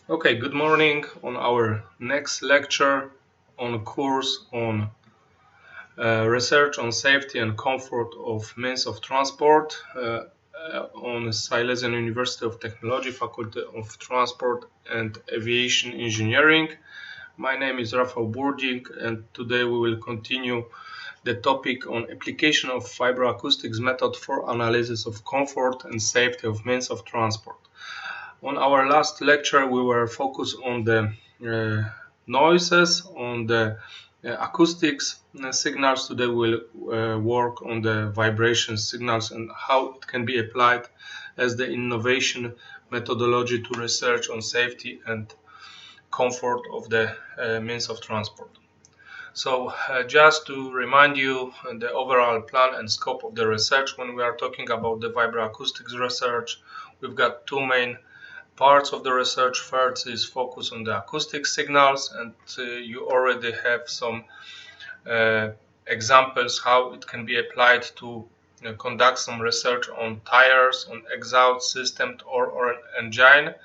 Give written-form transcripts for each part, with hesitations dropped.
Okay, good morning on our next lecture on course on research on safety and comfort of means of transport on Silesian University of Technology, Faculty of Transport and Aviation Engineering. My name is Rafał Burdik, and today we will continue the topic on application of vibroacoustics method for analysis of comfort and safety of means of transport. On our last lecture, we were focused on the noises, on the acoustics signals. Today we'll work on the vibration signals and how it can be applied as the innovation methodology to research on safety and comfort of the means of transport. So just to remind you the overall plan and scope of the research, when we are talking about the vibroacoustics research, we've got two main parts of the research. First is focus on the acoustic signals, and you already have some examples how it can be applied to conduct some research on tires, on exhaust system or an engine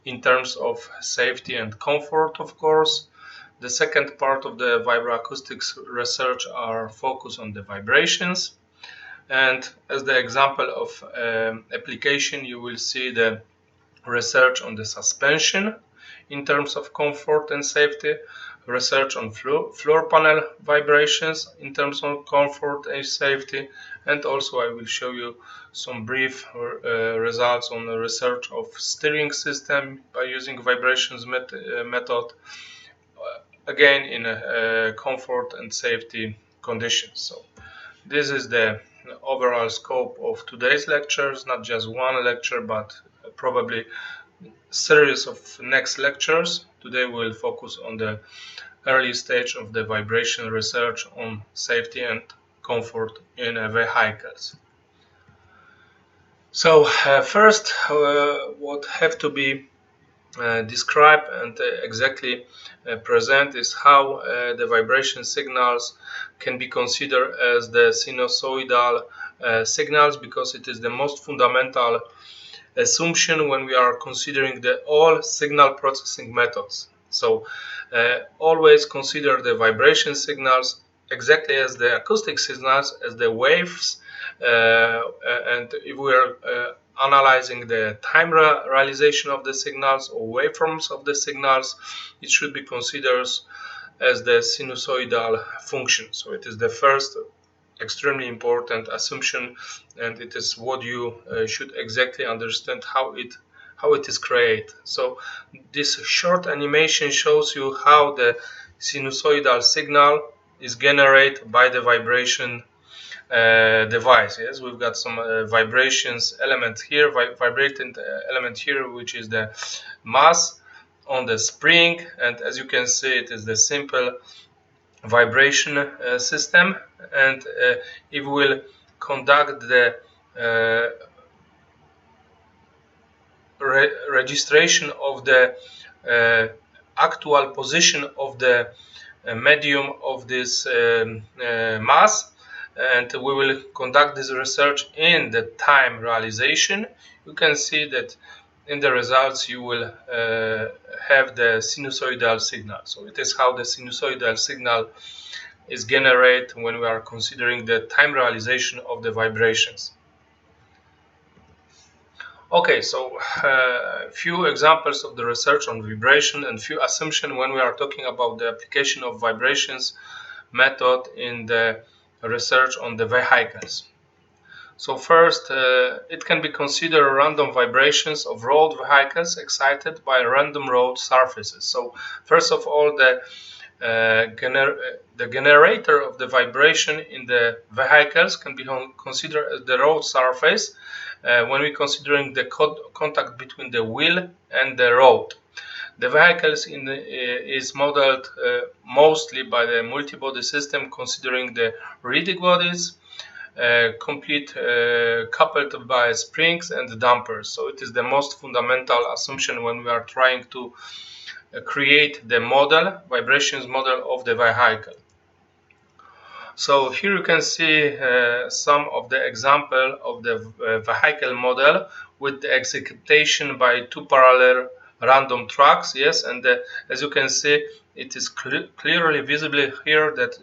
in terms of safety and comfort, of course. The second part of the vibroacoustics research are focused on the vibrations, and as the example of application you will see the research on the suspension in terms of comfort and safety, research on floor panel vibrations in terms of comfort and safety, and also I will show you some brief results on the research of steering system by using vibrations method, again in comfort and safety conditions. So this is the overall scope of today's lectures, not just one lecture but probably series of next lectures. Today we'll focus on the early stage of the vibration research on safety and comfort in vehicles. So first what have to be described and exactly present is how the vibration signals can be considered as the sinusoidal signals, because it is the most fundamental assumption when we are considering the all signal processing methods. So always consider the vibration signals exactly as the acoustic signals, as the waves, and if we are analyzing the time realization of the signals or waveforms of the signals, it should be considered as the sinusoidal function. So it is the first extremely important assumption, and it is what you should exactly understand how it is created. So this short animation shows you how the sinusoidal signal is generated by the vibration device. Yes, we've got some vibrations element here, vibrating element here, which is the mass on the spring, and as you can see, it is the simple vibration system. And if we'll conduct the registration of the actual position of the medium of this mass, and we will conduct this research in the time realization, you can see that in the results you will have the sinusoidal signal. So it is how the sinusoidal signal is generated when we are considering the time realization of the vibrations. Okay, so few examples of the research on vibration and few assumptions when we are talking about the application of vibrations method in the research on the vehicles. So first, it can be considered random vibrations of road vehicles excited by random road surfaces. So first of all, the generator of the vibration in the vehicles can be considered as the road surface when we're considering the contact between the wheel and the road. The vehicles is modeled mostly by the multi-body system, considering the rigid bodies, complete coupled by springs and dampers. So it is the most fundamental assumption when we are trying to create the model, vibrations model of the vehicle. So here you can see some of the example of the vehicle model with the execution by two parallel random tracks. Yes, and as you can see, it is clearly visible here that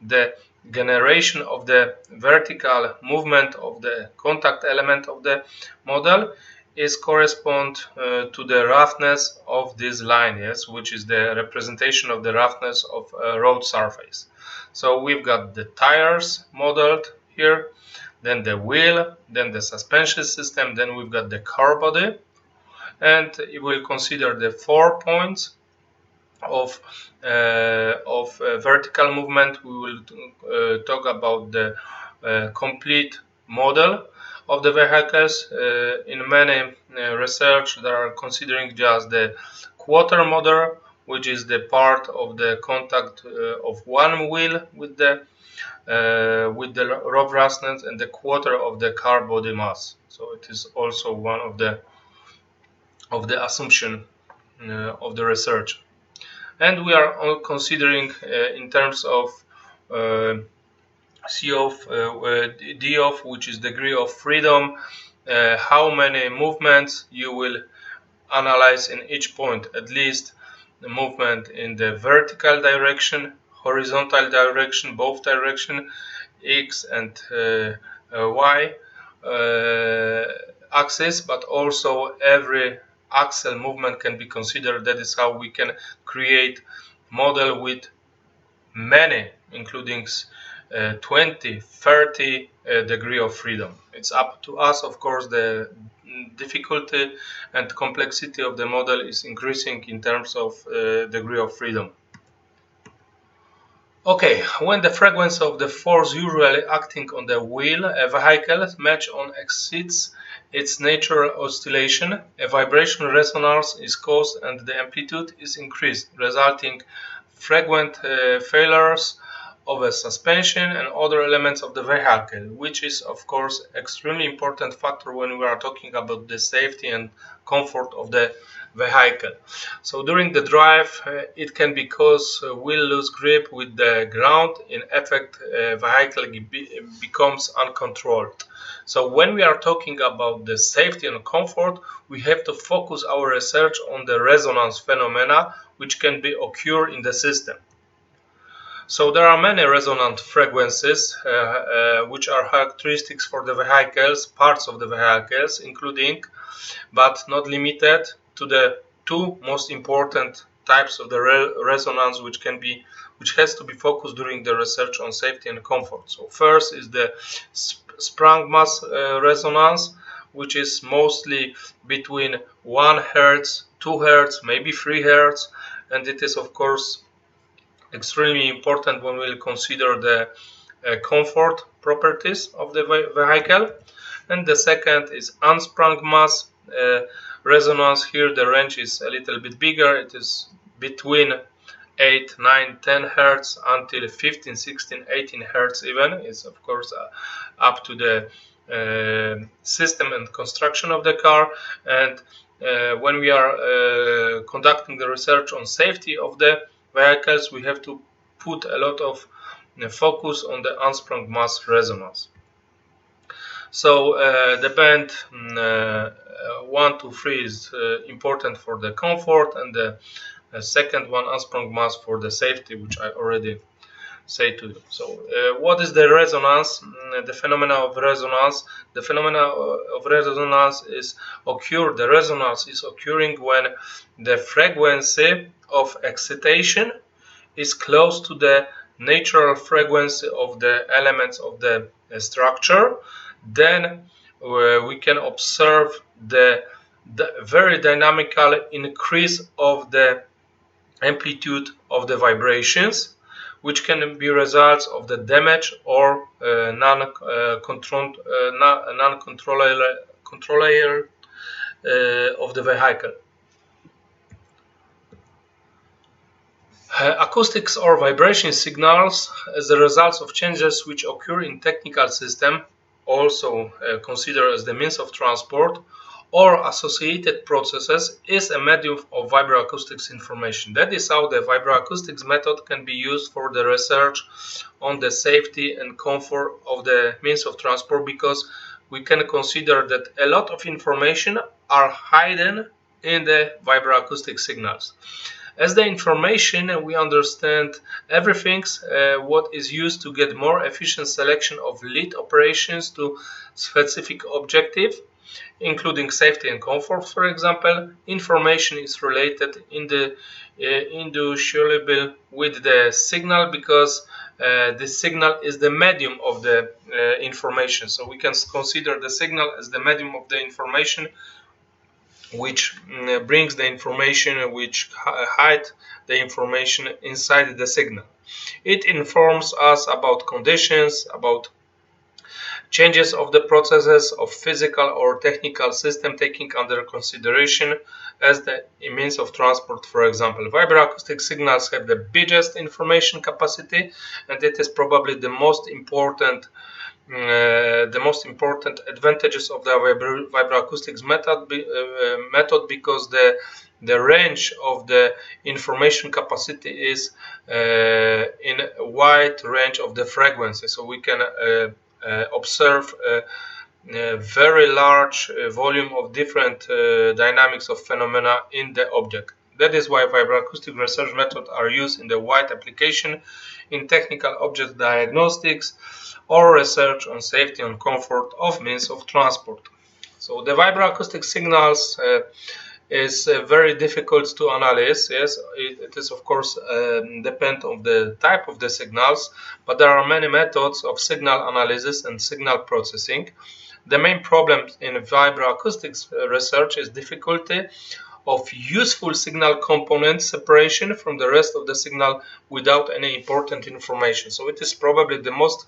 the generation of the vertical movement of the contact element of the model is correspond to the roughness of this line, yes, which is the representation of the roughness of a road surface. So we've got the tires modeled here, then the wheel, then the suspension system, then we've got the car body, and it will consider the 4 points of vertical movement. We will talk about the complete model of the vehicles. In many research, they are considering just the quarter model, which is the part of the contact of one wheel with the rough roughness, and the quarter of the car body mass. So it is also one of the assumption of the research. And we are considering in terms of C of D of, which is degree of freedom, how many movements you will analyze in each point. At least the movement in the vertical direction, horizontal direction, both direction, X and Y axis, but also every axle movement can be considered. That is how we can create model with many, including 20, 30 degree of freedom. It's up to us, of course. The difficulty and complexity of the model is increasing in terms of degree of freedom. Okay, when the frequency of the force usually acting on the wheel a vehicle match on exceeds its natural oscillation, a vibration resonance is caused and the amplitude is increased, resulting frequent failures of a suspension and other elements of the vehicle, which is of course extremely important factor when we are talking about the safety and comfort of the vehicle. So during the drive, it can be cause wheel lose grip with the ground. In effect, vehicle becomes uncontrolled. So when we are talking about the safety and comfort, we have to focus our research on the resonance phenomena which can be occur in the system. So there are many resonant frequencies which are characteristics for the vehicles, parts of the vehicles, including but not limited to the two most important types of the resonance which has to be focused during the research on safety and comfort. So first is the sprung mass resonance, which is mostly between 1 Hz, 2 Hz, maybe 3 Hz, and it is of course extremely important when we'll consider the comfort properties of the vehicle. And the second is unsprung mass resonance. Here the range is a little bit bigger. It is between 8, 9, 10 Hz until 15, 16, 18 Hz even. It's of course up to the system and construction of the car. And when we are conducting the research on safety of the vehicles, we have to put a lot of focus on the unsprung mass resonance. So the band 1 to 3 is important for the comfort, and the second one, unsprung mass, for the safety, which I already say to you. So what is the resonance? The phenomena of resonance. The phenomena of resonance is the resonance is occurring when the frequency of excitation is close to the natural frequency of the elements of the structure. Then we can observe the very dynamical increase of the amplitude of the vibrations, which can be results of the damage or non-controller of the vehicle. Acoustics or vibration signals as a result of changes which occur in technical system, also considered as the means of transport, or associated processes, is a medium of vibroacoustics information. That is how the vibroacoustics method can be used for the research on the safety and comfort of the means of transport, because we can consider that a lot of information are hidden in the vibroacoustic signals. As the information, we understand everything what is used to get more efficient selection of lead operations to specific objective, including safety and comfort. For example, information is related indissolubly with the signal because the signal is the medium of the information. So we can consider the signal as the medium of the information, which brings the information, which hide the information inside the signal. It informs us about conditions, about changes of the processes of physical or technical system taking under consideration as the means of transport. For example, vibroacoustic signals have the biggest information capacity, and it is probably the most important advantages of the vibroacoustics method because the range of the information capacity is in a wide range of the frequency, so we can observe a very large volume of different dynamics of phenomena in the object. That is why vibroacoustic research methods are used in the wide application in technical object diagnostics or research on safety and comfort of means of transport. So the vibroacoustic signals is very difficult to analyze. Yes, it is of course depend on the type of the signals, but there are many methods of signal analysis and signal processing. The main problem in vibroacoustics research is difficulty of useful signal component separation from the rest of the signal without any important information. So it is probably the most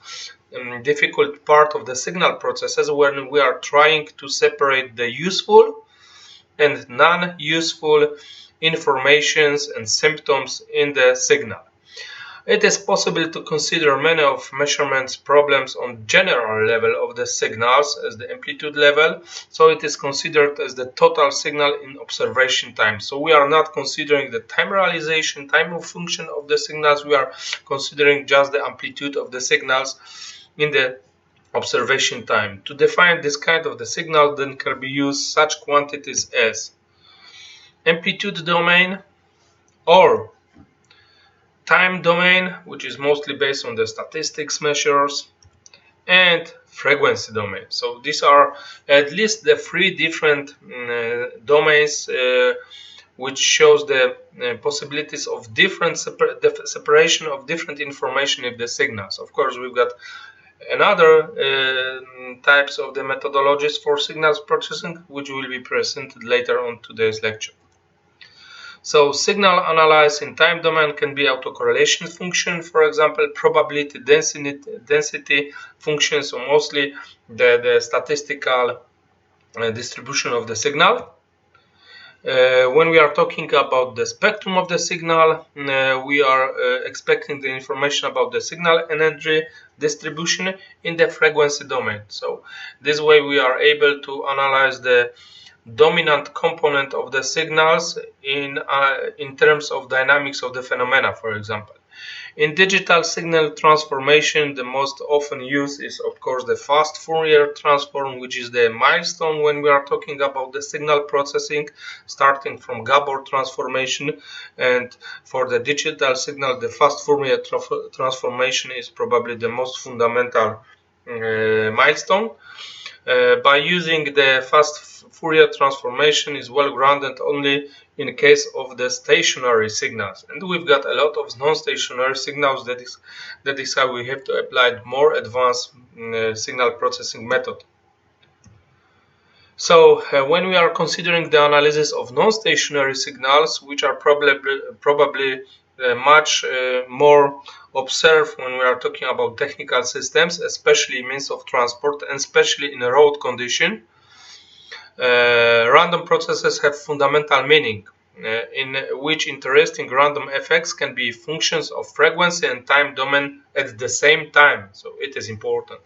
difficult part of the signal processes when we are trying to separate the useful and non-useful informations and symptoms in the signal. It is possible to consider many of measurements problems on general level of the signals as the amplitude level. So it is considered as the total signal in observation time. So we are not considering the time realization, time of function of the signals. We are considering just the amplitude of the signals in the observation time. To define this kind of the signal, then can be used such quantities as amplitude domain or time domain, which is mostly based on the statistics measures, and frequency domain. So these are at least the three different domains which shows the possibilities of different separation of different information in the signals. Of course, we've got another types of the methodologies for signals processing, which will be presented later on today's lecture. So signal analysis in time domain can be autocorrelation function, for example, probability density function, so mostly the statistical distribution of the signal. When we are talking about the spectrum of the signal, we are expecting the information about the signal energy distribution in the frequency domain. So this way we are able to analyze the dominant component of the signals in terms of dynamics of the phenomena, for example. In digital signal transformation, the most often used is of course the fast Fourier transform, which is the milestone when we are talking about the signal processing, starting from Gabor transformation. And for the digital signal, the fast Fourier transformation is probably the most fundamental milestone. By using the fast Fourier transformation is well grounded only in case of the stationary signals, and we've got a lot of non-stationary signals. That is how we have to apply more advanced signal processing method. So when we are considering the analysis of non-stationary signals, which are probably much more observed when we are talking about technical systems, especially means of transport, and especially in a road condition, random processes have fundamental meaning, in which interesting random effects can be functions of frequency and time domain at the same time. So it is important.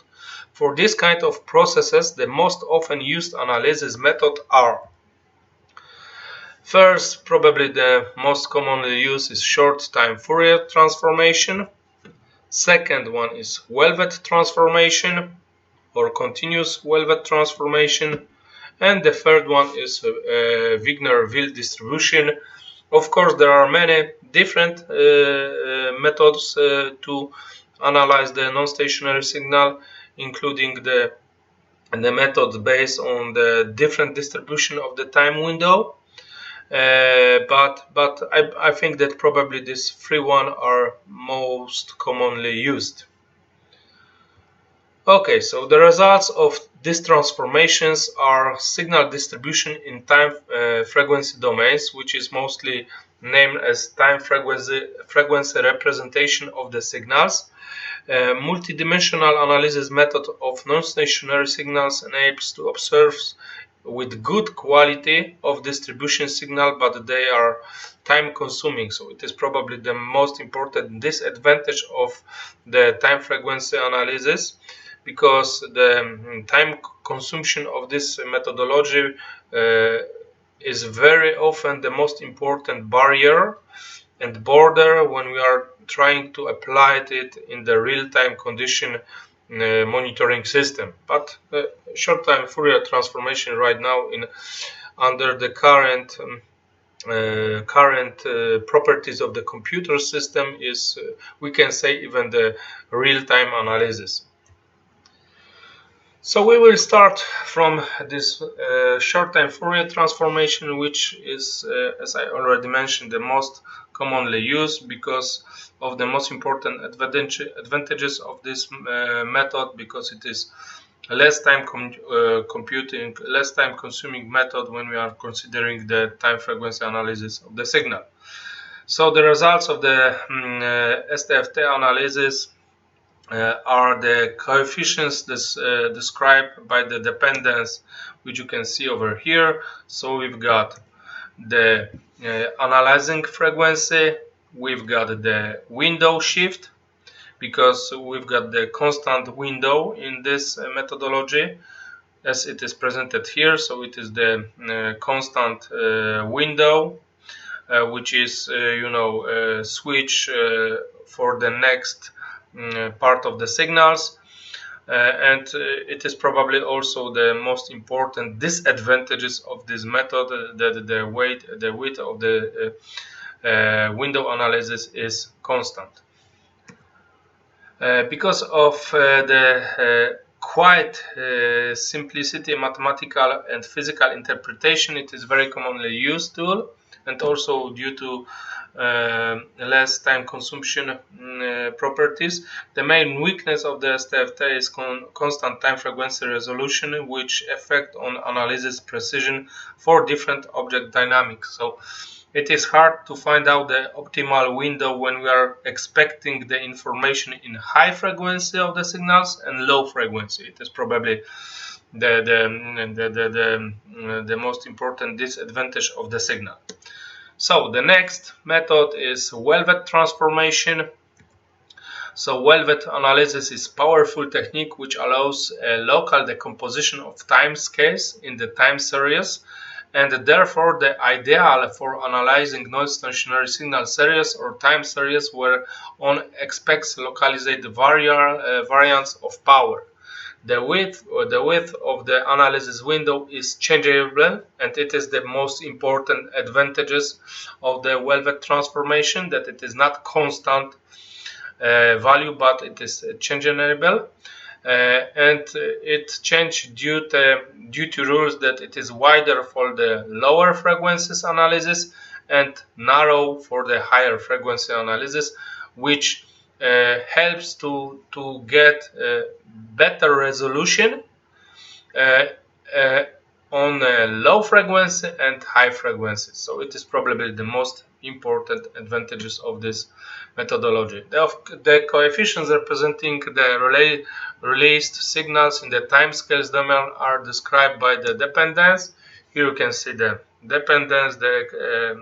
For this kind of processes, the most often used analysis method are: first, probably the most commonly used is short time Fourier transformation. Second one is velvet transformation or continuous velvet transformation. and the third one is Wignerville distribution. Of course, there are many different methods to analyze the non-stationary signal, including the methods based on the different distribution of the time window. But I think that probably these three are most commonly used. Okay, so the results of these transformations are signal distribution in time frequency domains, which is mostly named as time frequency representation of the signals. Multidimensional analysis method of non-stationary signals enables to observe with good quality of distribution signal, but they are time consuming. So it is probably the most important disadvantage of the time frequency analysis, because the time consumption of this methodology is very often the most important barrier and border when we are trying to apply it in the real-time condition monitoring system. But short-time Fourier transformation right now under the current properties of the computer system is, we can say, even the real-time analysis. So we will start from this short-time Fourier transformation, which is, as I already mentioned, the most commonly used because of the most important advantages of this method, because it is less time less time consuming method when we are considering the time frequency analysis of the signal. So the results of the STFT analysis are the coefficients described by the dependence, which you can see over here. So we've got the analyzing frequency, we've got the window shift, because we've got the constant window in this methodology as it is presented here. So it is the constant window, which is switch for the next part of the signals, and it is probably also the most important disadvantages of this method, that the width of the window analysis is constant. Because of the quite simplicity, mathematical and physical interpretation, it is very commonly used tool, and also due to less time consumption properties. The main weakness of the STFT is constant time frequency resolution, which affect on analysis precision for different object dynamics. So it is hard to find out the optimal window when we are expecting the information in high frequency of the signals and low frequency. It is probably the most important disadvantage of the signal. So the next method is velvet transformation. So velvet analysis is a powerful technique which allows a local decomposition of time scales in the time series, and therefore the ideal for analyzing non-stationary signal series or time series where one expects localized variance of power. The width of the analysis window is changeable, and it is the most important advantages of the velvet transformation, that it is not constant value, but it is changeable, and it changed due to rules that it is wider for the lower frequencies analysis and narrow for the higher frequency analysis, which helps to get better resolution on low frequency and high frequency. So it is probably the most important advantages of this methodology. The coefficients representing the released signals in the timescales domain are described by the dependence. Here you can see the dependence, the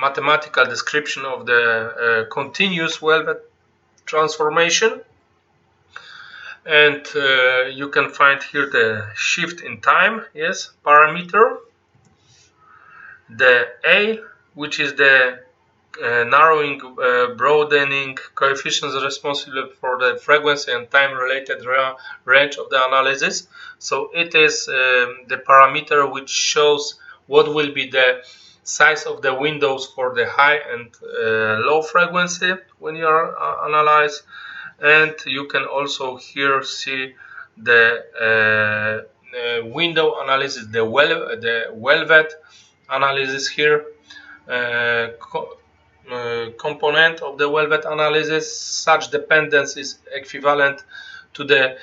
mathematical description of the continuous velvet transformation, and you can find here the shift in time, yes, parameter, the A, which is the narrowing, broadening coefficients responsible for the frequency and time related range of the analysis. So it is the parameter which shows what will be the size of the windows for the high and low frequency when you are analyzed. And you can also here see the window analysis, the velvet analysis here. Component of the velvet analysis. Such dependence is equivalent to the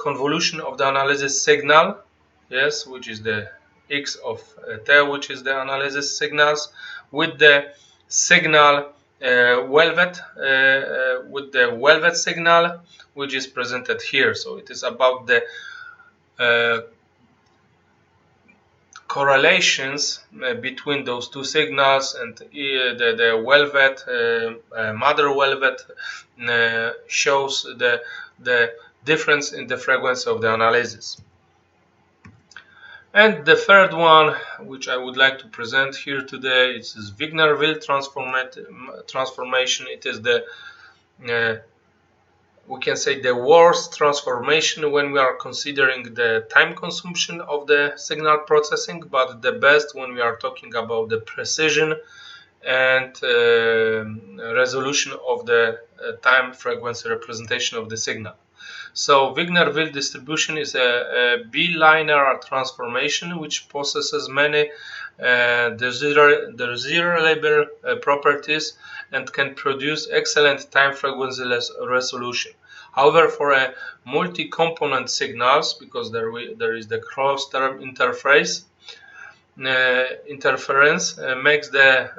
convolution of the analysis signal, yes, which is the x of t, which is the analysis signals, with the signal velvet, with the velvet signal, which is presented here. So it is about the correlations between those two signals, and the velvet, mother velvet, shows the difference in the frequency of the analysis. And the third one, which I would like to present here today, is this Wignerville transformation. It is the we can say the worst transformation when we are considering the time consumption of the signal processing, but the best when we are talking about the precision and resolution of the time frequency representation of the signal. So Wignerville distribution is a bilinear transformation which possesses many desirable properties and can produce excellent time frequency resolution. However, for a multi-component signals, because there is the cross-term interference makes the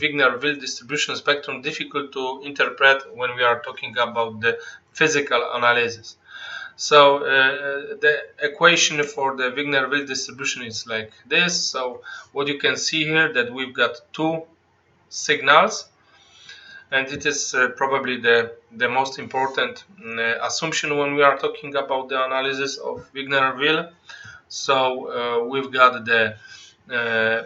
Wignerville distribution spectrum difficult to interpret when we are talking about the physical analysis. So the equation for the Wignerville distribution is like this. So what you can see here, that we've got two signals, and it is probably the most important assumption when we are talking about the analysis of Wignerville. So we've got the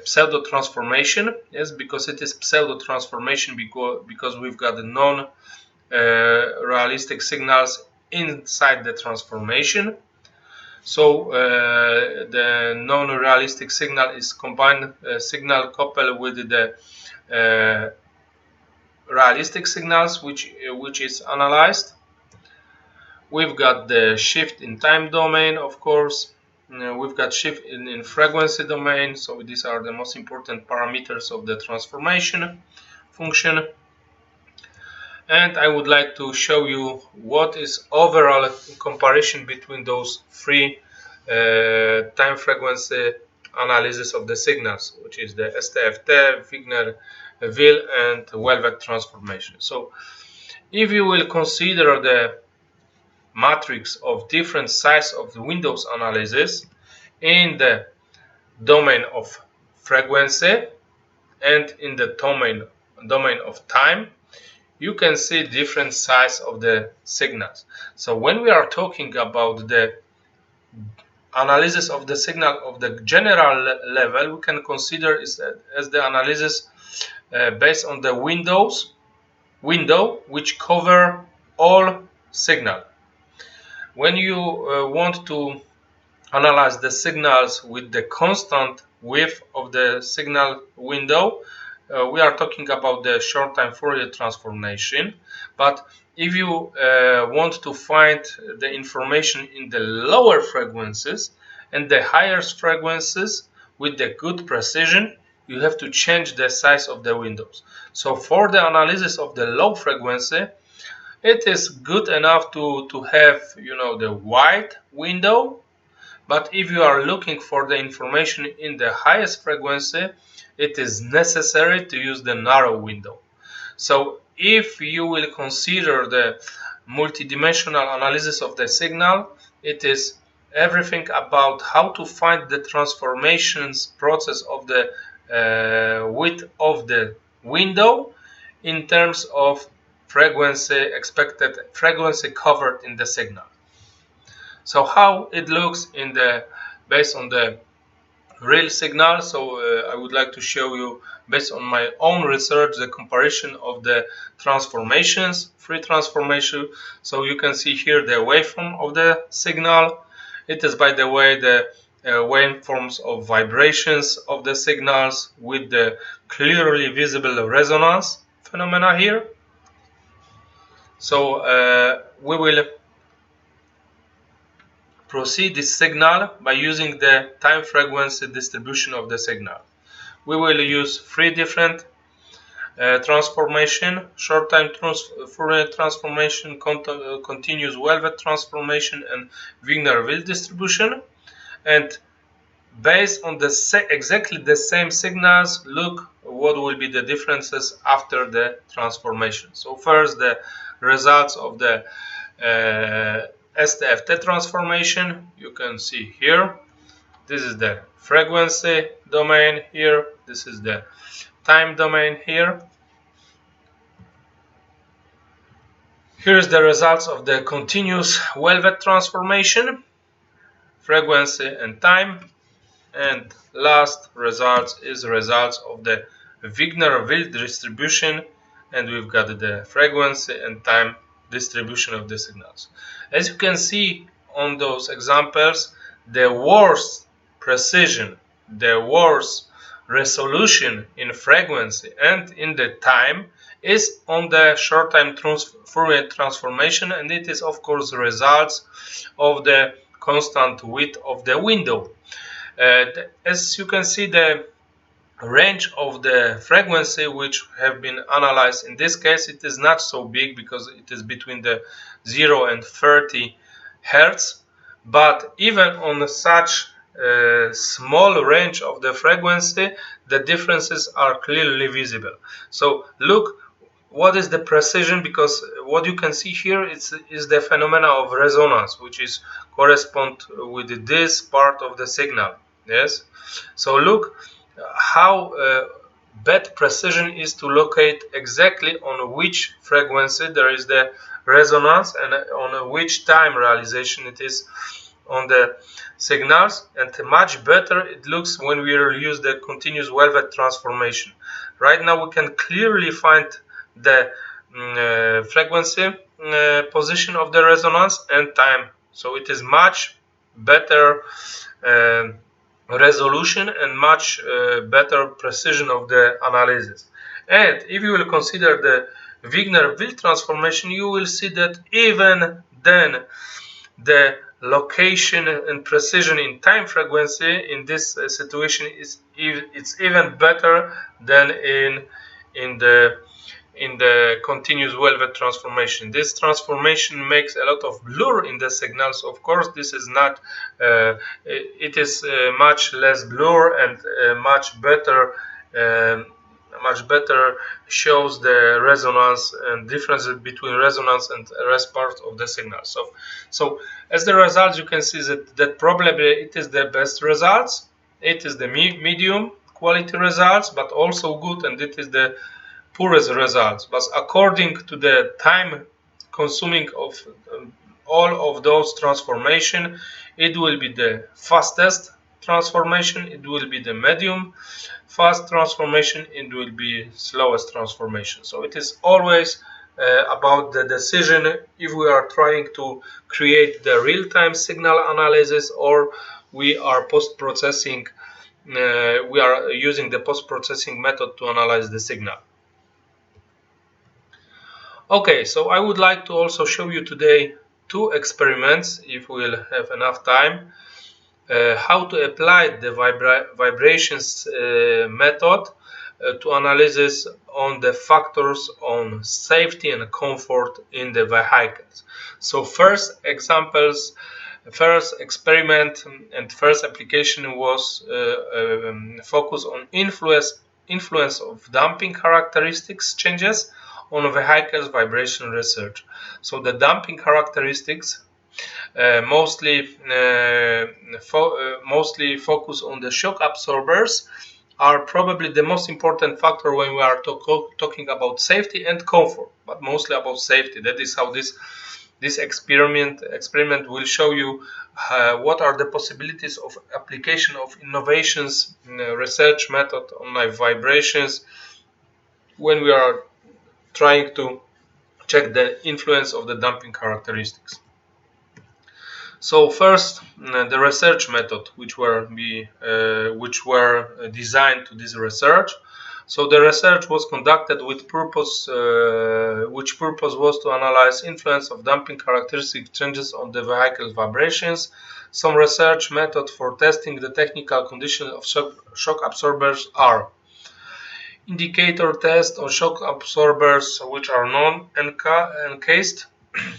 pseudo transformation, yes, because it is pseudo transformation because we've got the non-realistic signals inside the transformation. So the non-realistic signal is combined signal coupled with the realistic signals which is analyzed. We've got the shift in time domain, of course. We've got shift in frequency domain. So these are the most important parameters of the transformation function. And I would like to show you what is overall comparison between those three time frequency analysis of the signals, which is the STFT, Wignerville, and velvet transformation. So if you will consider the matrix of different size of the windows analysis in the domain of frequency and in the domain of time, you can see different size of the signals. So when we are talking about the analysis of the signal of the general level, we can consider it as the analysis based on the window which cover all signal. When you want to analyze the signals with the constant width of the signal window, we are talking about the short time Fourier transformation. But if you want to find the information in the lower frequencies and the higher frequencies with the good precision, you have to change the size of the windows. So for the analysis of the low frequency, it is good enough to have, the wide window. But if you are looking for the information in the highest frequency, it is necessary to use the narrow window. So if you will consider the multidimensional analysis of the signal, it is everything about how to find the transformations process of the width of the window in terms of expected frequency covered in the signal. So how it looks based on the real signal. So I would like to show you, based on my own research, the comparison of the transformations, free transformation. So you can see here the waveform of the signal. It is, by the way, the waveforms of vibrations of the signals with the clearly visible resonance phenomena here. So we will proceed this signal by using the time frequency distribution of the signal. We will use three different transformation: short time Fourier transformation, continuous velvet transformation, and Wignerville distribution. And based on exactly the same signals, look what will be the differences after the transformation. So first, the results of the STFT transformation. You can see here. This is the frequency domain here. This is the time domain here. Here is the results of the continuous velvet transformation, frequency and time. And last results is results of the Wignerville distribution, and we've got the frequency and time distribution of the signals. As you can see on those examples, the worse precision, the worse resolution in frequency and in the time is on the short time Fourier transformation, and it is of course the results of the constant width of the window. As you can see, the range of the frequency which have been analyzed in this case, it is not so big because it is between the 0 and 30 hertz, but even on such a small range of the frequency, the differences are clearly visible. So look what is the precision, because what you can see here is the phenomena of resonance, which is correspond with this part of the signal. Yes, so look how bad precision is to locate exactly on which frequency there is the resonance and on which time realization it is on the signals, and much better it looks when we use the continuous velvet transformation. Right now we can clearly find the frequency position of the resonance and time, so it is much better resolution and much better precision of the analysis. And if you will consider the Wignerville transformation, you will see that even then the location and precision in time frequency in this situation is it's even better than in the continuous velvet transformation. This transformation makes a lot of blur in the signals. Of course, this is not it is much less blur and much better shows the resonance and differences between resonance and rest part of the signal. So as the results, you can see that probably it is the best results, it is the medium quality results, but also good, and it is the poorest results. But according to the time consuming of all of those transformation, it will be the fastest transformation, it will be the medium fast transformation, it will be slowest transformation. So it is always about the decision if we are trying to create the real-time signal analysis or we are post-processing, we are using the post-processing method to analyze the signal. Okay, so I would like to also show you today two experiments, if we will have enough time, how to apply the vibrations method to analysis on the factors on safety and comfort in the vehicles. So first experiment and first application was focused on influence of damping characteristics changes on vehicles vibration research. So the damping characteristics mostly focus on the shock absorbers are probably the most important factor when we are talking about safety and comfort, but mostly about safety. That is how this this experiment will show you what are the possibilities of application of innovations in research method on vibrations when we are trying to check the influence of the damping characteristics. So first, the research method which were designed to this research. So the research was conducted with purpose, which purpose was to analyze influence of damping characteristic changes on the vehicle vibrations. Some research methods for testing the technical condition of shock absorbers are indicator test on shock absorbers which are non-encased,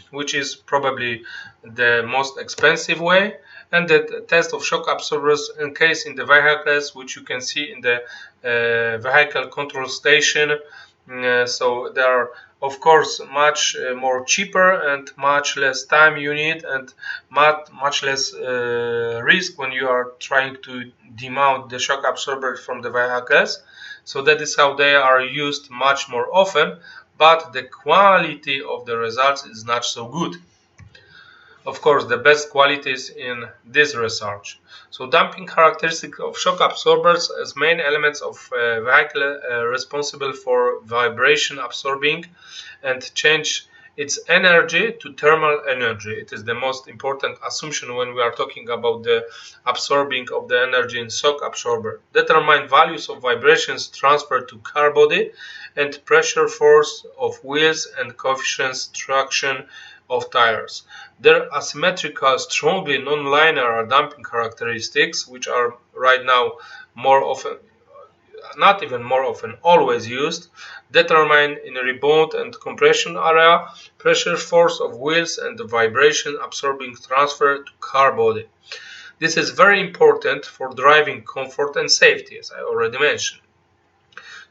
which is probably the most expensive way, and the test of shock absorbers encased in the vehicles, which you can see in the vehicle control station. So they are of course much more cheaper and much less time you need, and much less risk when you are trying to demount the shock absorber from the vehicles. So that is how they are used much more often, but the quality of the results is not so good. Of course, the best qualities in this research. So damping characteristics of shock absorbers as main elements of vehicle responsible for vibration absorbing and change its energy to thermal energy. It is the most important assumption when we are talking about the absorbing of the energy in shock absorber. Determine values of vibrations transferred to car body and pressure force of wheels and coefficients traction of tires. Their asymmetrical, strongly non-linear damping characteristics, which are right now more often, not even more often, always used, determine in a rebound and compression area pressure force of wheels and the vibration absorbing transfer to car body. This is very important for driving comfort and safety, as I already mentioned.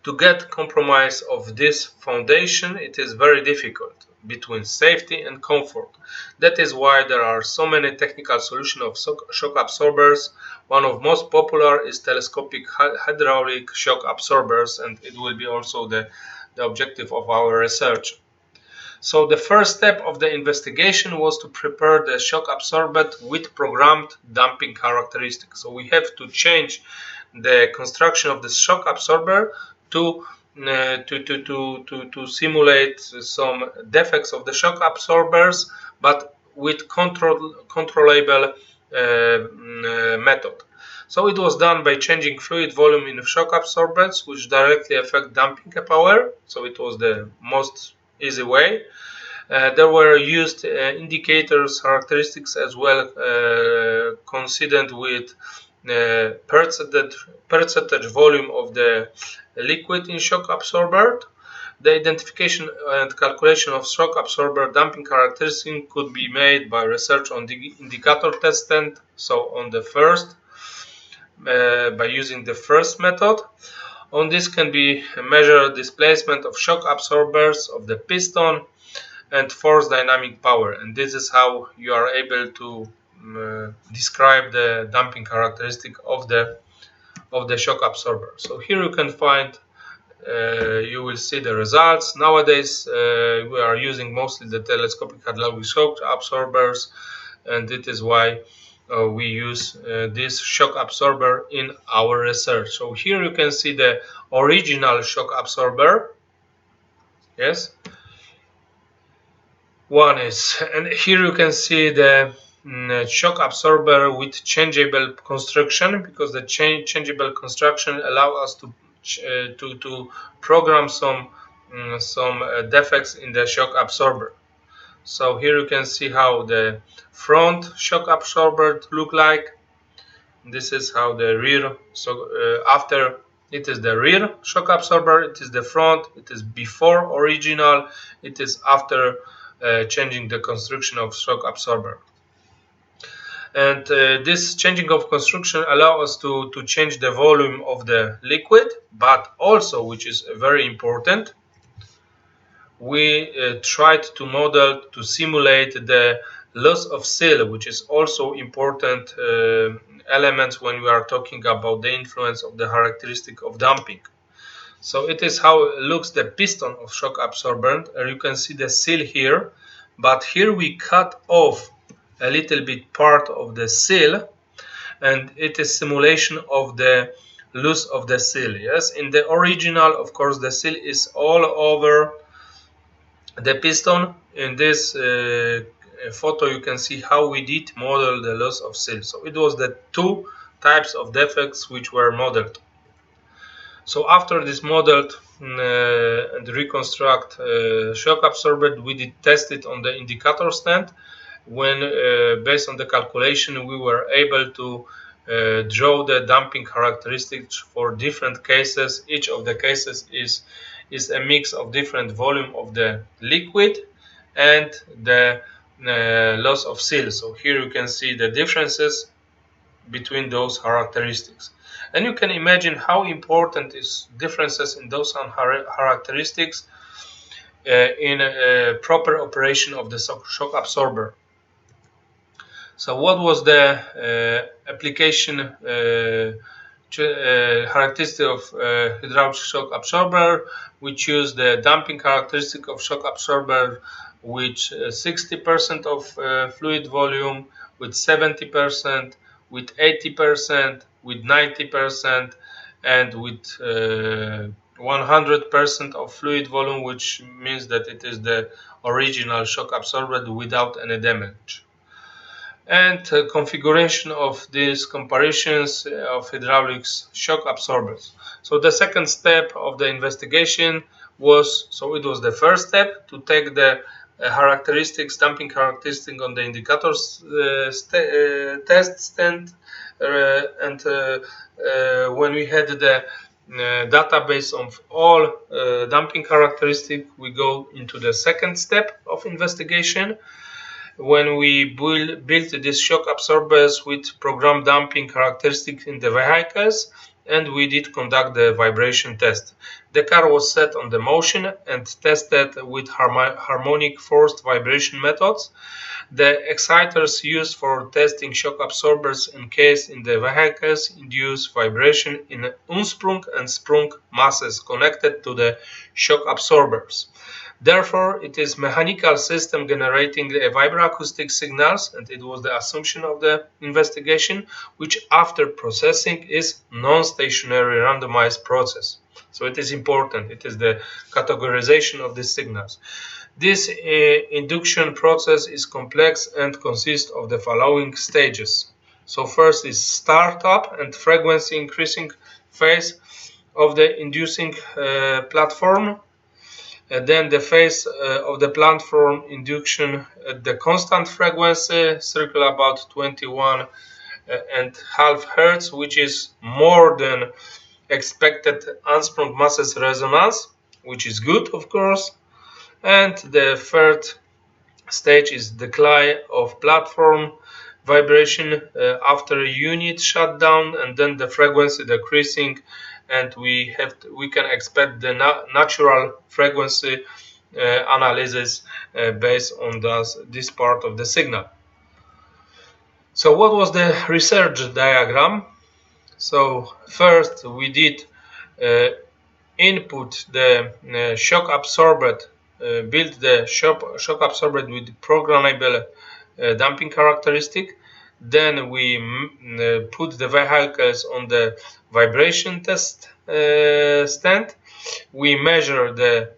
To get compromise of this foundation, it is very difficult between safety and comfort. That is why there are so many technical solutions of shock absorbers. One of most popular is telescopic hydraulic shock absorbers, and it will be also the objective of our research. So the first step of the investigation was to prepare the shock absorber with programmed damping characteristics. So we have to change the construction of the shock absorber to simulate some defects of the shock absorbers, but with controllable method. So it was done by changing fluid volume in shock absorbers, which directly affect damping power. So it was the most easy way. There were used indicators characteristics as well, coincident with percentage volume of the liquid in shock absorber. The identification and calculation of shock absorber damping characteristics could be made by research on the indicator test stand. So on the first, by using the first method. On this can be measured displacement of shock absorbers of the piston and force dynamic power, and this is how you are able to describe the damping characteristic of the shock absorber. So here you can find, you will see the results. Nowadays we are using mostly the telescopic hydraulic shock absorbers, and it is why we use this shock absorber in our research. So here you can see the original shock absorber. Yes, one is, and here you can see the shock absorber with changeable construction, because the changeable construction allow us to program some defects in the shock absorber. So here you can see how the front shock absorber look like. This is how the rear. So after it is the rear shock absorber, it is the front, it is before original, it is after changing the construction of shock absorber. And this changing of construction allow us to change the volume of the liquid, but also, which is very important, we tried to model, to simulate the loss of seal, which is also important element when we are talking about the influence of the characteristic of damping. So it is how looks the piston of shock absorbent. You can see the seal here. but here we cut off a little bit part of the seal, and it is simulation of the loss of the seal. Yes, in the original, of course, the seal is all over the piston. In this photo you can see how we did model the loss of seal. So it was the two types of defects which were modeled. So after this modeled and reconstruct shock absorber, we did test it on the indicator stand. When based on the calculation we were able to draw the damping characteristics for different cases. Each of the cases is a mix of different volume of the liquid and the loss of seal. So here you can see the differences between those characteristics, and you can imagine how important is differences in those characteristics in proper operation of the shock absorber. So what was the application characteristic of hydraulic shock absorber? We choose the damping characteristic of shock absorber with 60% of fluid volume, with 70%, with 80%, with 90%, and with 100% of fluid volume, which means that it is the original shock absorber without any damage. And configuration of these comparisons of hydraulics shock absorbers. So the second step of the investigation was, so it was the first step to take the characteristics, damping characteristic on the indicators test stand, and when we had the database of all damping characteristics, we go into the second step of investigation, when we built these shock absorbers with program damping characteristics in the vehicles, and we did conduct the vibration test. The car was set on the motion and tested with harmonic forced vibration methods. The exciters used for testing shock absorbers encased in the vehicles induce vibration in unsprung and sprung masses connected to the shock absorbers. Therefore, it is mechanical system generating the vibroacoustic signals, and it was the assumption of the investigation, which after processing is non-stationary randomized process. So it is important. It is the categorization of the signals. This induction process is complex and consists of the following stages. So first is startup and frequency increasing phase of the inducing platform. And then the phase of the platform induction at the constant frequency, circle about 21 and half hertz, which is more than expected unsprung masses resonance, which is good, of course. And the third stage is decline of platform vibration after a unit shutdown, and then the frequency decreasing, and we can expect the natural frequency analysis based on this part of the signal. So what was the research diagram? So first we did input the shock absorber, build the shock absorber with programmable damping characteristic. Then we put the vehicles on the vibration test stand. We measure the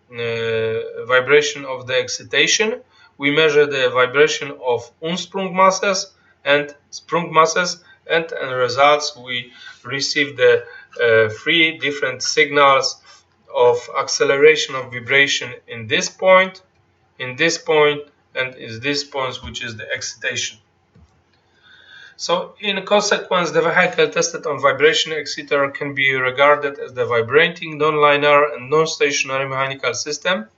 vibration of the excitation. We measure the vibration of unsprung masses and sprung masses, and as results we receive the three different signals of acceleration of vibration in this point, and in this point, which is the excitation. So in consequence, the vehicle tested on vibration exciter can be regarded as the vibrating, non-linear and non-stationary mechanical system.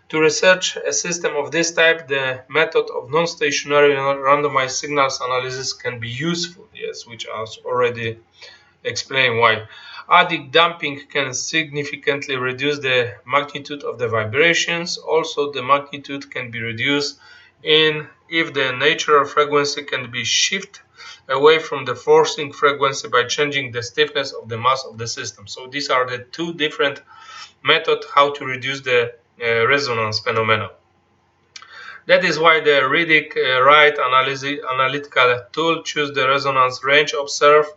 To research a system of this type, the method of non-stationary randomized signals analysis can be useful, yes, which I already explained why. Adding damping can significantly reduce the magnitude of the vibrations. Also, the magnitude can be reduced if the natural frequency can be shifted away from the forcing frequency by changing the stiffness of the mass of the system. So these are the two different methods how to reduce the resonance phenomena. That is why the Riddick Wright analytical tool choose the resonance range observed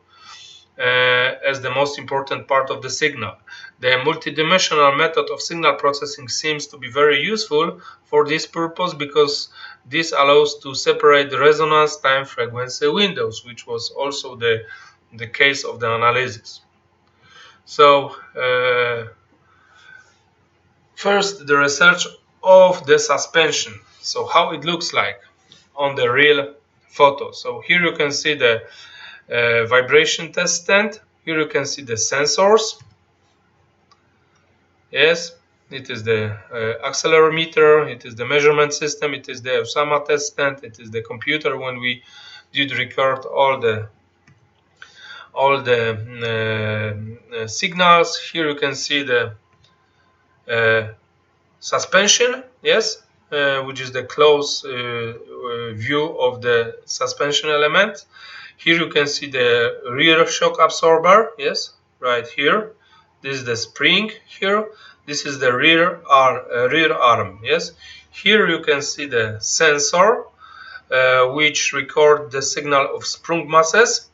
as the most important part of the signal. The multidimensional method of signal processing seems to be very useful for this purpose because this allows to separate the resonance time frequency windows, which was also the case of the analysis. So first, the research of the suspension. So how it looks like on the real photo. So here you can see the vibration test stand. Here you can see the sensors. Yes, it is the accelerometer, it is the measurement system, it is the Osama test stand, it is the computer when we did record all the signals. Here you can see the suspension, yes, which is the close view of the suspension element. Here you can see the rear shock absorber, yes, right here. This is the spring here. This is the rear arm, yes. Here you can see the sensor, which record the signal of sprung masses.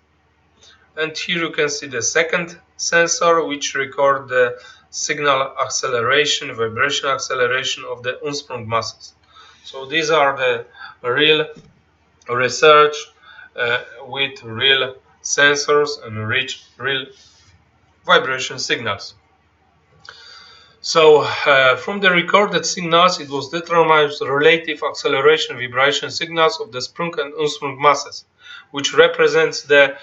And here you can see the second sensor, which record the signal acceleration, vibration acceleration of the unsprung masses. So these are the real research with real sensors and real vibration signals. So from the recorded signals, it was determined the relative acceleration vibration signals of the sprung and unsprung masses, which represents the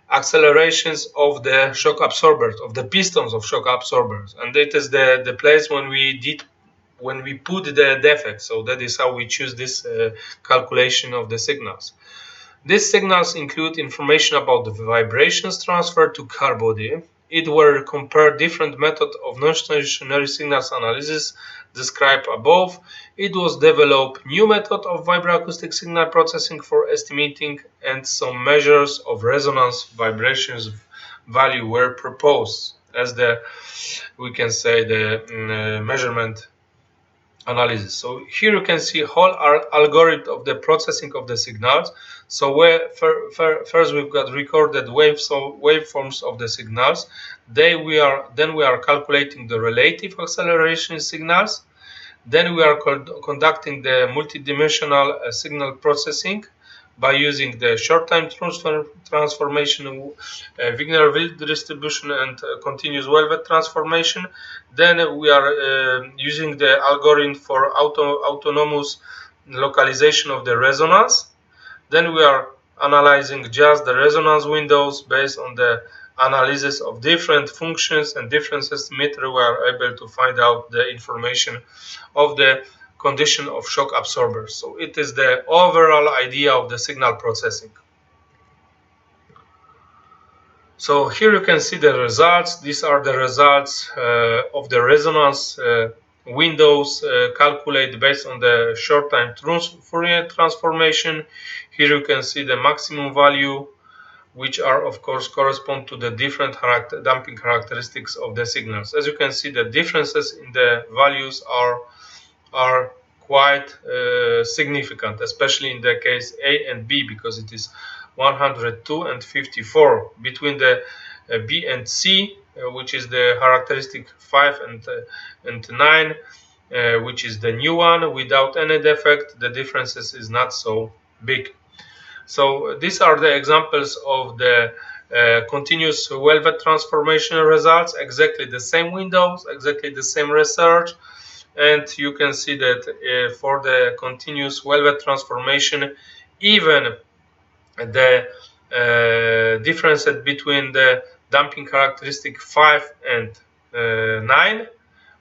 accelerations of the shock absorbers, of the pistons of shock absorbers, and it is the place when we put the defect. So that is how we choose this calculation of the signals. These signals include information about the vibrations transferred to car body. It were compared different methods of non-stationary signals analysis described above. It was developed new method of vibroacoustic signal processing for estimating, and some measures of resonance vibrations value were proposed as we can say the measurement analysis. So here you can see whole algorithm of the processing of the signals. So first we've got recorded waveforms of the signals. Then we are calculating the relative acceleration signals. Then we are conducting the multidimensional signal processing by using the short-time transformation, Wignerville distribution, and continuous velvet transformation. Then we are using the algorithm for autonomous localization of the resonance. Then we are analyzing just the resonance windows based on the analysis of different functions and different estimator. We are able to find out the information of the condition of shock absorbers. So it is the overall idea of the signal processing. So here you can see the results. These are the results of the resonance windows calculated based on the short-time Fourier transformation. Here you can see the maximum value, which are of course correspond to the different damping characteristics of the signals. As you can see, the differences in the values are quite significant, especially in the case A and B, because it is 102 and 54. Between the B and C, which is the characteristic 5 and 9, which is the new one without any defect, the differences is not so big. So these are the examples of the continuous velvet transformation results, exactly the same windows, exactly the same research. And you can see that for the continuous velvet transformation, even the difference between the damping characteristic 5 and 9,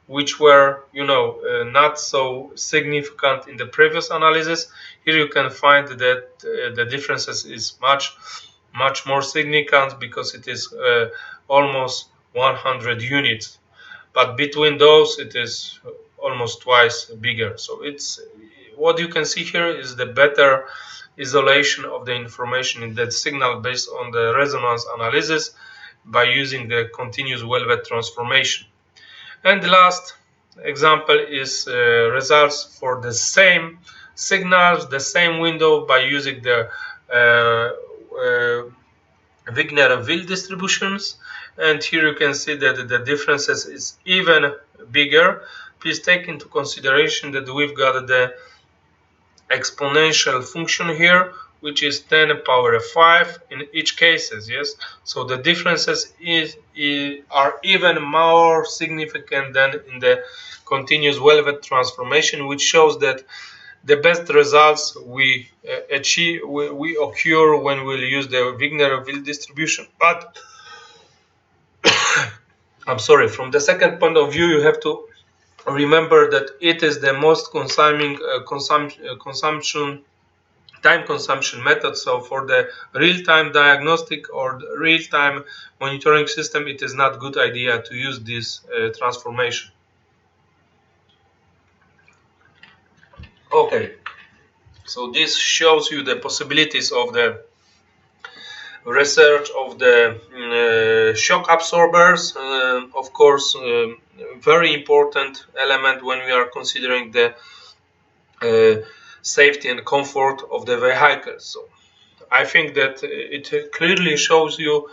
which were not so significant in the previous analysis, here you can find that the differences is much more significant, because it is almost 100 units, but between those it is almost twice bigger. So it's what you can see here is the better isolation of the information in that signal based on the resonance analysis by using the continuous velvet transformation. And the last example is results for the same signals the same window by using the Wignerville distributions, and here you can see that the differences is even bigger. Please take into consideration that we've got the exponential function here, which is 10 power of 5 in each cases. Yes, so the differences are even more significant than in the continuous Velvet transformation, which shows that the best results we achieve we occur when we'll use the Wignerville distribution. But I'm sorry, from the second point of view, you have to remember that it is the most time consumption method. So for the real-time diagnostic or real-time monitoring system, it is not a good idea to use this transformation. Okay, so this shows you the possibilities of the research of the shock absorbers. Of course, very important element when we are considering the safety and comfort of the vehicle. So I think that it clearly shows you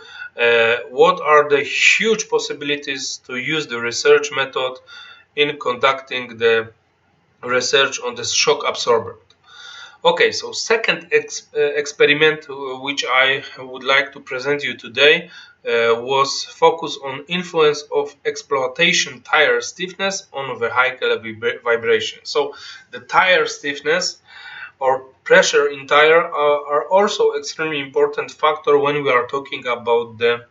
what are the huge possibilities to use the research method in conducting the research on the shock absorber. Okay, so second experiment which I would like to present you today was focused on influence of exploitation tire stiffness on vehicle vibration. So the tire stiffness or pressure in tire are also extremely important factor when we are talking about the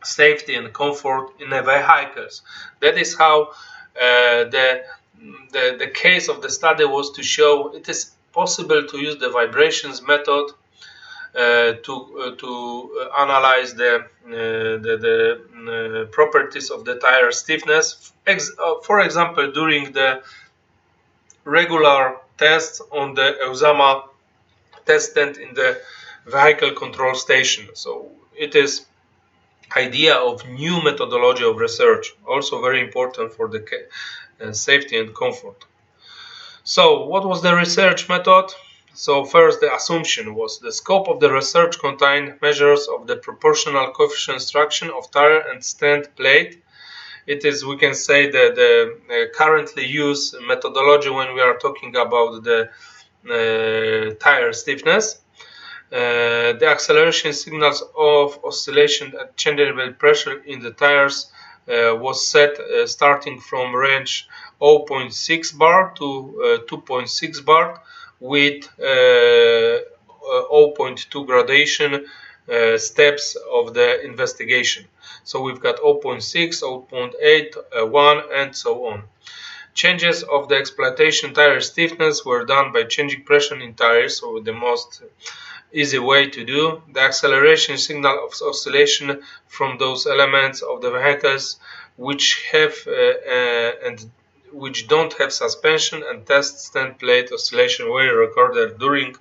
safety and comfort in the vehicles. That is how the case of the study was to show it is possible to use the vibrations method to analyze the properties of the tire stiffness. For example, during the regular tests on the EUSAMA test stand in the vehicle control station. So it is idea of new methodology of research, also very important for the safety and comfort. So what was the research method? So first, the assumption was the scope of the research contained measures of the proportional coefficient structure of tire and stand plate. It is, we can say, that the currently used methodology when we are talking about the tire stiffness. The acceleration signals of oscillation at changeable pressure in the tires was set starting from range 0.6 bar to 2.6 bar with 0.2 gradation steps of the investigation. So we've got 0.6, 0.8, 1 and so on. Changes of the exploitation tire stiffness were done by changing pressure in tires, so the most easy way to do. The acceleration signal of oscillation from those elements of the vehicles which have and which don't have suspension and test stand plate oscillation were recorded during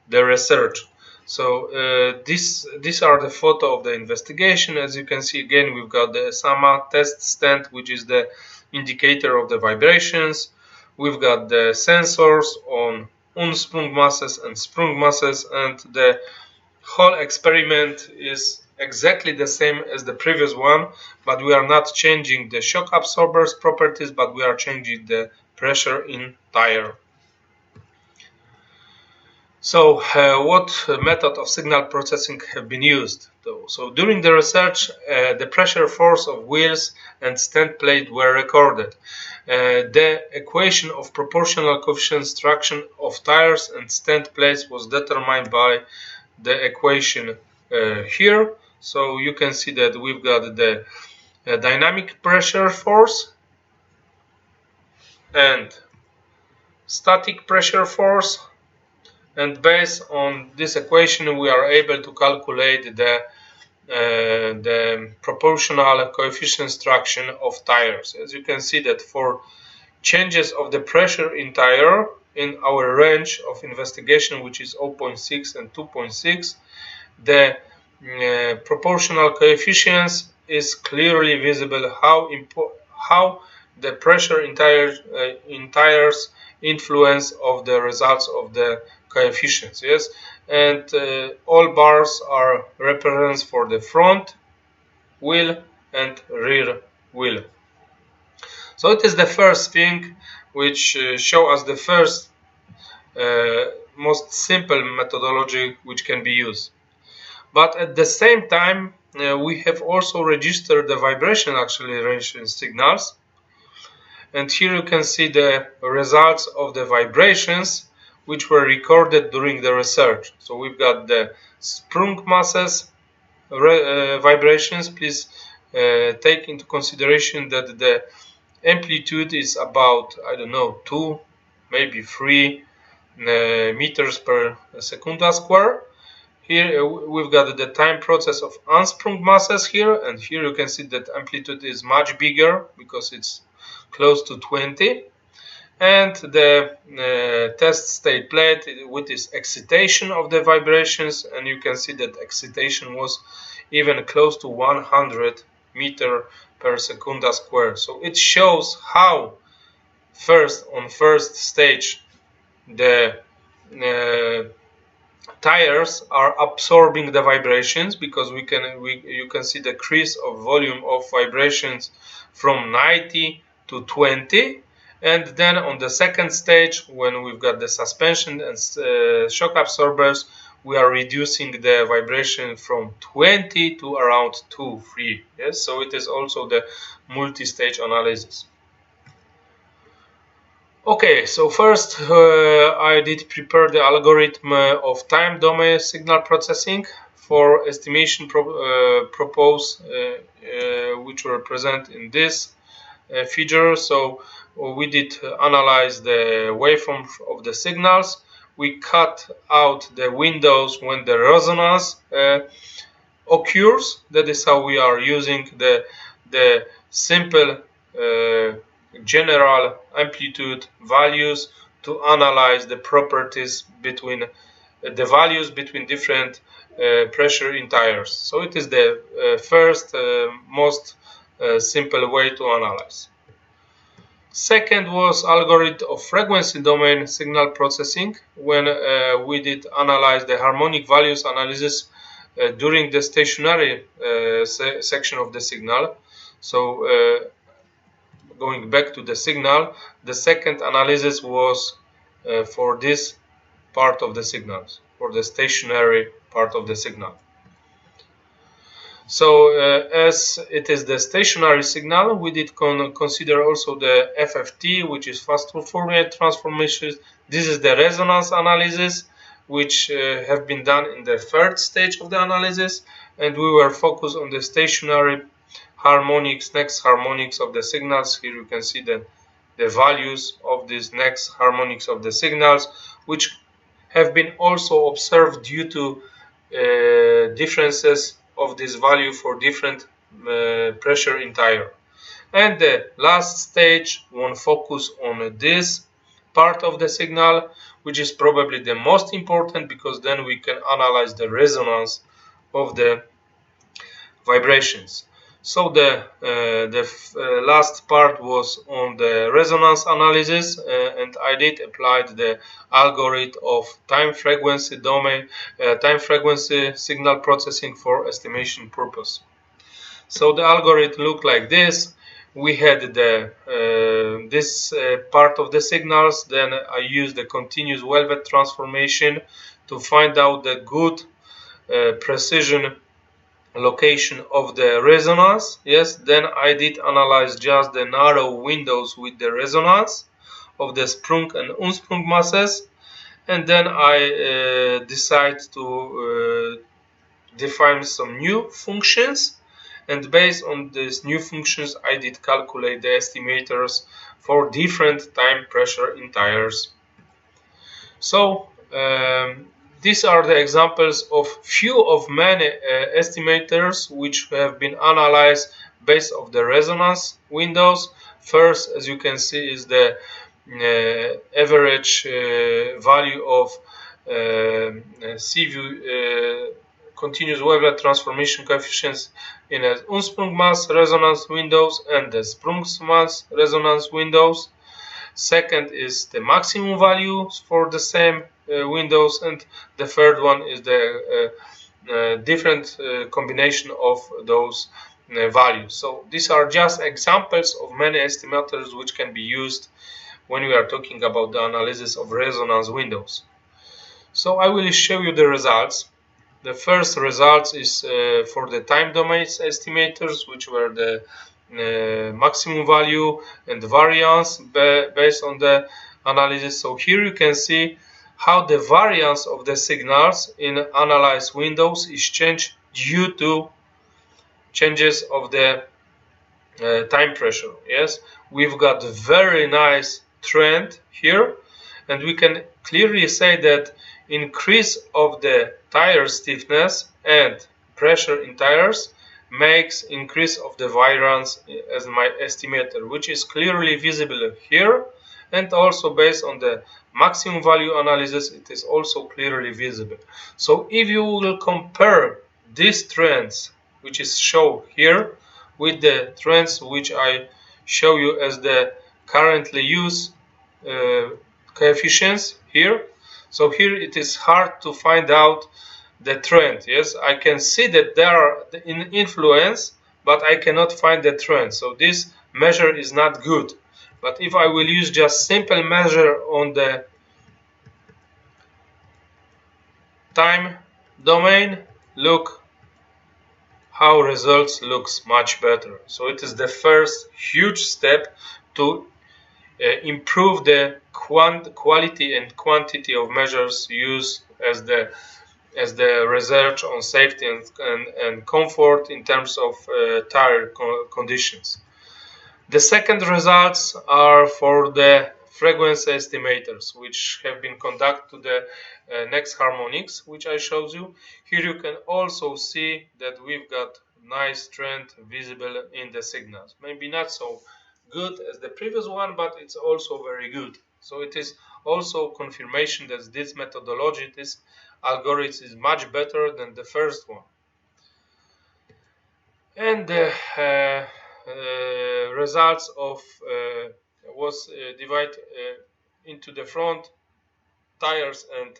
the research. So these are the photo of the investigation. As you can see, again, we've got the EUSAMA test stand, which is the indicator of the vibrations. We've got the sensors on unsprung masses and sprung masses, and the whole experiment is exactly the same as the previous one, but we are not changing the shock absorbers properties, but we are changing the pressure in tire. So what method of signal processing have been used? So during the research, the pressure force of wheels and stand plate were recorded. The equation of proportional coefficient structure of tires and stand plates was determined by the equation here. So you can see that we've got the dynamic pressure force and static pressure force, and based on this equation we are able to calculate the proportional coefficient structure of tires. As you can see that for changes of the pressure in tire in our range of investigation, which is 0.6 and 2.6, the proportional coefficients is clearly visible how the pressure in tires influence of the results of the coefficients. Yes, and all bars are reference for the front wheel and rear wheel. So it is the first thing which show us the first most simple methodology which can be used. But at the same time, we have also registered the vibration acceleration signals. And here you can see the results of the vibrations which were recorded during the research. So we've got the sprung masses vibrations. Please take into consideration that the amplitude is about, I don't know, 2, maybe 3 meters per second square. Here we've got the time process of unsprung masses here, and here you can see that amplitude is much bigger because it's close to 20. And the test state plate with this excitation of the vibrations, and you can see that excitation was even close to 100 meter per second square. So it shows how on first stage the tires are absorbing the vibrations, because you can see the decrease of volume of vibrations from 90 to 20. And then on the second stage, when we've got the suspension and shock absorbers, we are reducing the vibration from 20 to around 2, 3. Yes, so it is also the multi-stage analysis. Okay, so first I did prepare the algorithm of time domain signal processing for estimation proposed, which were present in this figure. So we did analyze the waveform of the signals. We cut out the windows when the resonance occurs. That is how we are using the simple general amplitude values to analyze the properties between the values between different pressure in tires. So it is the first most simple way to analyze. Second was algorithm of frequency domain signal processing, when we did analyze the harmonic values analysis during the stationary section of the signal. So going back to the signal, the second analysis was for this part of the signals, for the stationary part of the signal. So as it is the stationary signal, we did consider also the FFT, which is fast Fourier transformations. This is the resonance analysis, which have been done in the third stage of the analysis, and we were focused on the stationary harmonics, next harmonics of the signals. Here you can see the values of these next harmonics of the signals, which have been also observed due to differences of this value for different pressure in tire. And the last stage, one focus on this part of the signal, which is probably the most important, because then we can analyze the resonance of the vibrations. So the last part was on the resonance analysis, and I did apply the algorithm of time frequency domain, time frequency signal processing for estimation purpose. So the algorithm looked like this. We had the this part of the signals. Then I used the continuous velvet transformation to find out the good precision location of the resonance. Yes, then I did analyze just the narrow windows with the resonance of the sprung and unsprung masses, and then I decide to define some new functions, and based on these new functions I did calculate the estimators for different time pressure in tires. So these are the examples of few of many estimators which have been analyzed based on the resonance windows. First, as you can see, is the average value of CV continuous wavelet transformation coefficients in a Ursprungsmaß resonance windows and the Sprungsmaß resonance windows. Second is the maximum values for the same windows, and the third one is the different combination of those values. So these are just examples of many estimators which can be used when we are talking about the analysis of resonance windows. So I will show you the results. The first result is for the time domain estimators, which were the maximum value and variance based on the analysis. So here you can see how the variance of the signals in analyzed windows is changed due to changes of the time pressure. Yes, we've got a very nice trend here, and we can clearly say that increase of the tire stiffness and pressure in tires makes increase of the variance as my estimator, which is clearly visible here, and also based on the maximum value analysis it is also clearly visible. So if you will compare these trends which is shown here with the trends which I show you as the currently used coefficients here. So here it is hard to find out the trend. Yes, I can see that there are in influence, but I cannot find the trend. So this measure is not good. But if I will use just simple measure on the time domain, look how results looks much better. So it is the first huge step to improve the quality and quantity of measures used as the research on safety and comfort in terms of tire conditions. The second results are for the frequency estimators, which have been conducted to the next harmonics, which I showed you. Here you can also see that we've got nice trend visible in the signals. Maybe not so good as the previous one, but it's also very good. So it is also confirmation that this methodology, this algorithm is much better than the first one. And the results of was divided into the front tires and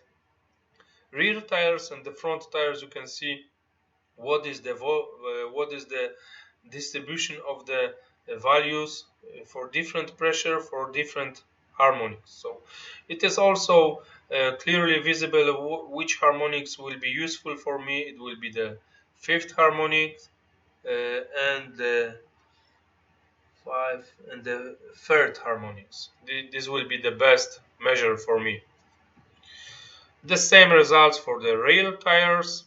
rear tires. And the front tires, you can see what is the distribution of the values for different pressure for different harmonics. So it is also clearly visible which harmonics will be useful for me. It will be the fifth harmonic and the 5 and the third harmonics. This will be the best measure for me. The same results for the rear tires.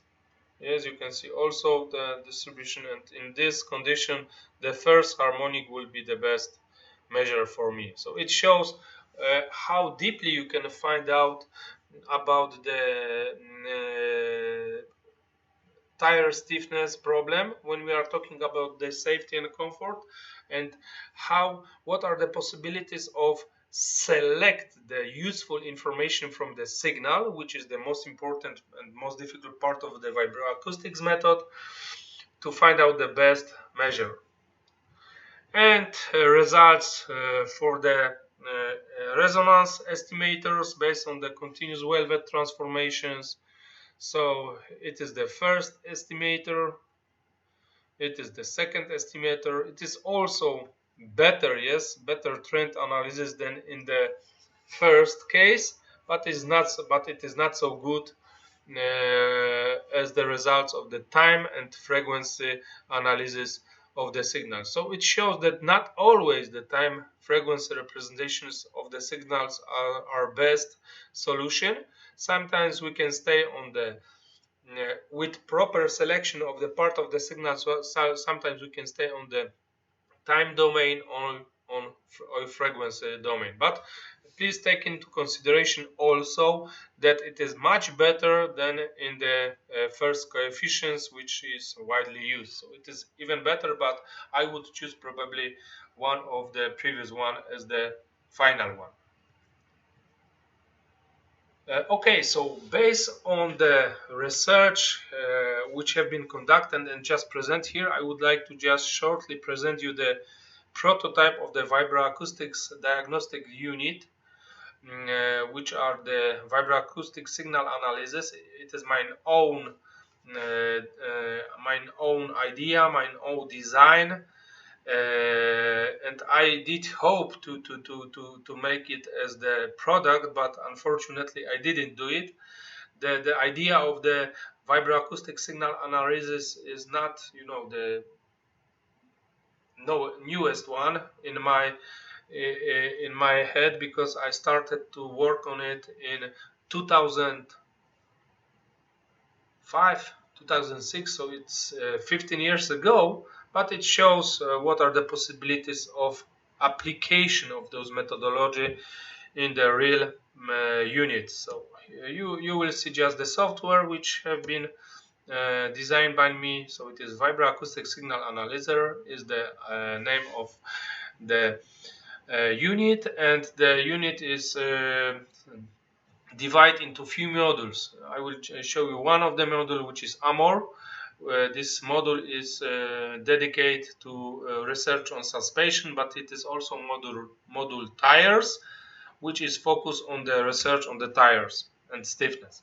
As you can see also the distribution, and in this condition the first harmonic will be the best measure for me. So it shows how deeply you can find out about the tire stiffness problem when we are talking about the safety and comfort, and what are the possibilities of select the useful information from the signal, which is the most important and most difficult part of the vibroacoustics method, to find out the best measure. And results for the resonance estimators based on the continuous wavelet transformations. So it is the first estimator, it is the second estimator. It is also better, yes, better trend analysis than in the first case, but it is not so good as the results of the time and frequency analysis of the signal. So it shows that not always the time frequency representations of the signals are best solution. Sometimes we can stay on the with proper selection of the part of the signal. So sometimes we can stay on the time domain on frequency domain, but please take into consideration also that it is much better than in the first coefficients, which is widely used. So it is even better, but I would choose probably one of the previous one as the final one. Okay, so based on the research which have been conducted and just present here. I would like to just shortly present you the prototype of the vibroacoustics diagnostic unit, which are the vibroacoustic signal analysis. It is my own idea, my own design, and I did hope to make it as the product, but unfortunately I didn't do it. The idea of the vibroacoustic signal analysis is not, the newest one in my head, because I started to work on it in 2005, 2006, so it's 15 years ago. But it shows what are the possibilities of application of those methodology in the real units. So you will see just the software which have been designed by me. So it is Vibroacoustic Signal Analyzer is the name of the unit, and the unit is divided into few modules. I will show you one of the module, which is AMOR. This module is dedicated to research on suspension, but it is also module tires, which is focused on the research on the tires and stiffness.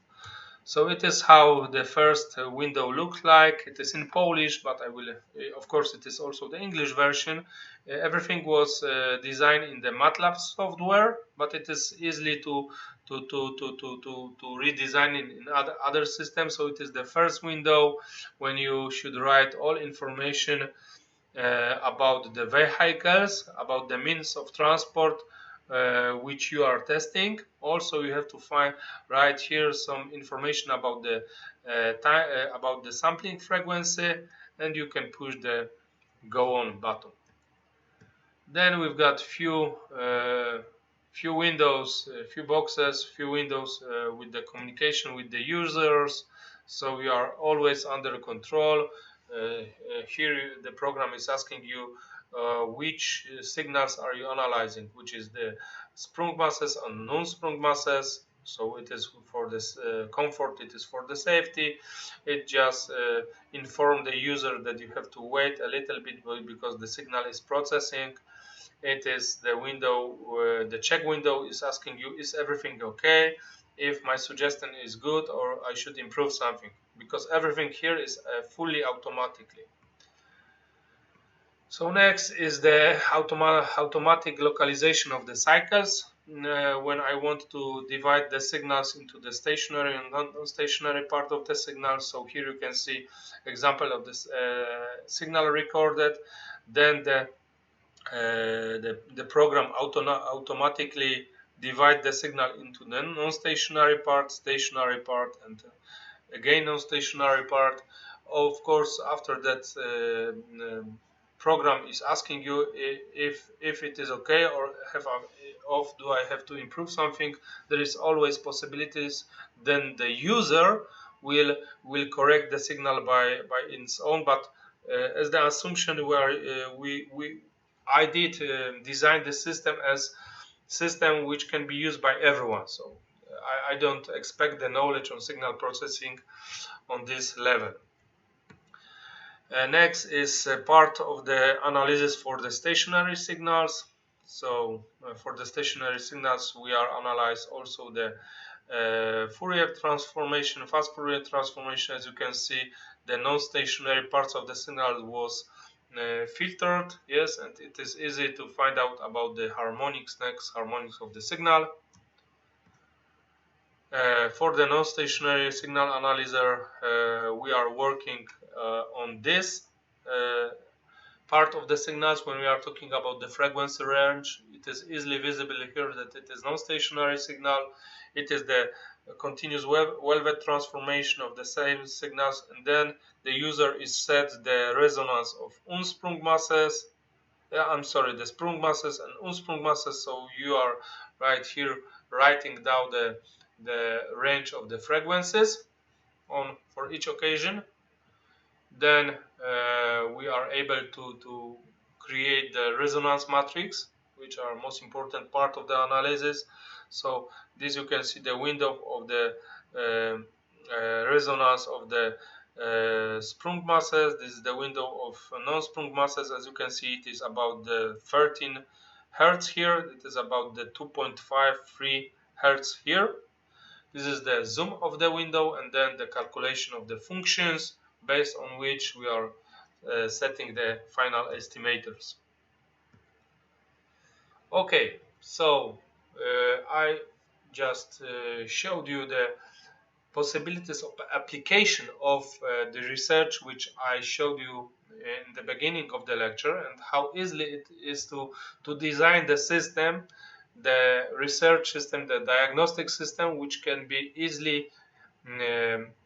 So it is how the first window looked like. It is in Polish, but I will, of course, it is also the English version. Everything was designed in the MATLAB software, but it is easily to redesign in other systems. So it is the first window when you should write all information about the vehicles, about the means of transport which you are testing. Also, you have to write here some information about the about the sampling frequency, and you can push the go on button. Then we've got few windows, few boxes, few windows with the communication with the users. So we are always under control. Here the program is asking you which signals are you analyzing, which is the sprung masses and non-sprung masses. So it is for this comfort, it is for the safety. It just informs the user that you have to wait a little bit because the signal is processing. It is the window, the check window is asking you, is everything okay? If my suggestion is good or I should improve something, because everything here is fully automatically. So next is the automatic localization of the cycles. When I want to divide the signals into the stationary and non-stationary part of the signal. So here you can see example of this signal recorded. Then the program automatically divide the signal into the non-stationary part, stationary part, and again non-stationary part. Of course, after that program is asking you if it is okay or do I have to improve something. There is always possibilities. Then the user will correct the signal by its own. But as the assumption I did design the system as system which can be used by everyone. So I don't expect the knowledge on signal processing on this level. Next is part of the analysis for the stationary signals. So for the stationary signals, we are analyze also the Fourier transformation, fast Fourier transformation. As you can see, the non-stationary parts of the signal was filtered, yes, and it is easy to find out about the harmonics, next harmonics of the signal. For the non-stationary signal analyzer, we are working on this part of the signals. When we are talking about the frequency range, it is easily visible here that it is non-stationary signal. It is the continuous velvet transformation of the same signals, and then the user is set the resonance of unsprung masses. The sprung masses and unsprung masses. So you are right here writing down the range of the frequencies for each occasion. Then we are able to create the resonance matrix, which are most important part of the analysis. So this you can see the window of the resonance of the sprung masses. This is the window of non-sprung masses. As you can see, it is about the 13 hertz here. It is about the 2.53 hertz here. This is the zoom of the window, and then the calculation of the functions based on which we are setting the final estimators. Okay, so I just showed you the possibilities of application of the research which I showed you in the beginning of the lecture, and how easily it is to design the system, the research system, the diagnostic system, which can be easily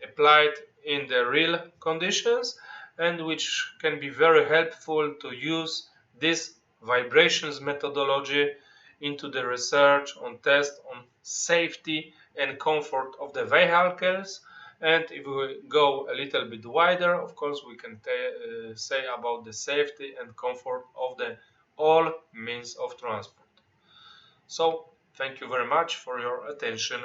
applied in the real conditions, and which can be very helpful to use this vibrations methodology into the research on test on safety and comfort of the vehicles. And if we go a little bit wider, of course, we can say about the safety and comfort of the all means of transport. So thank you very much for your attention.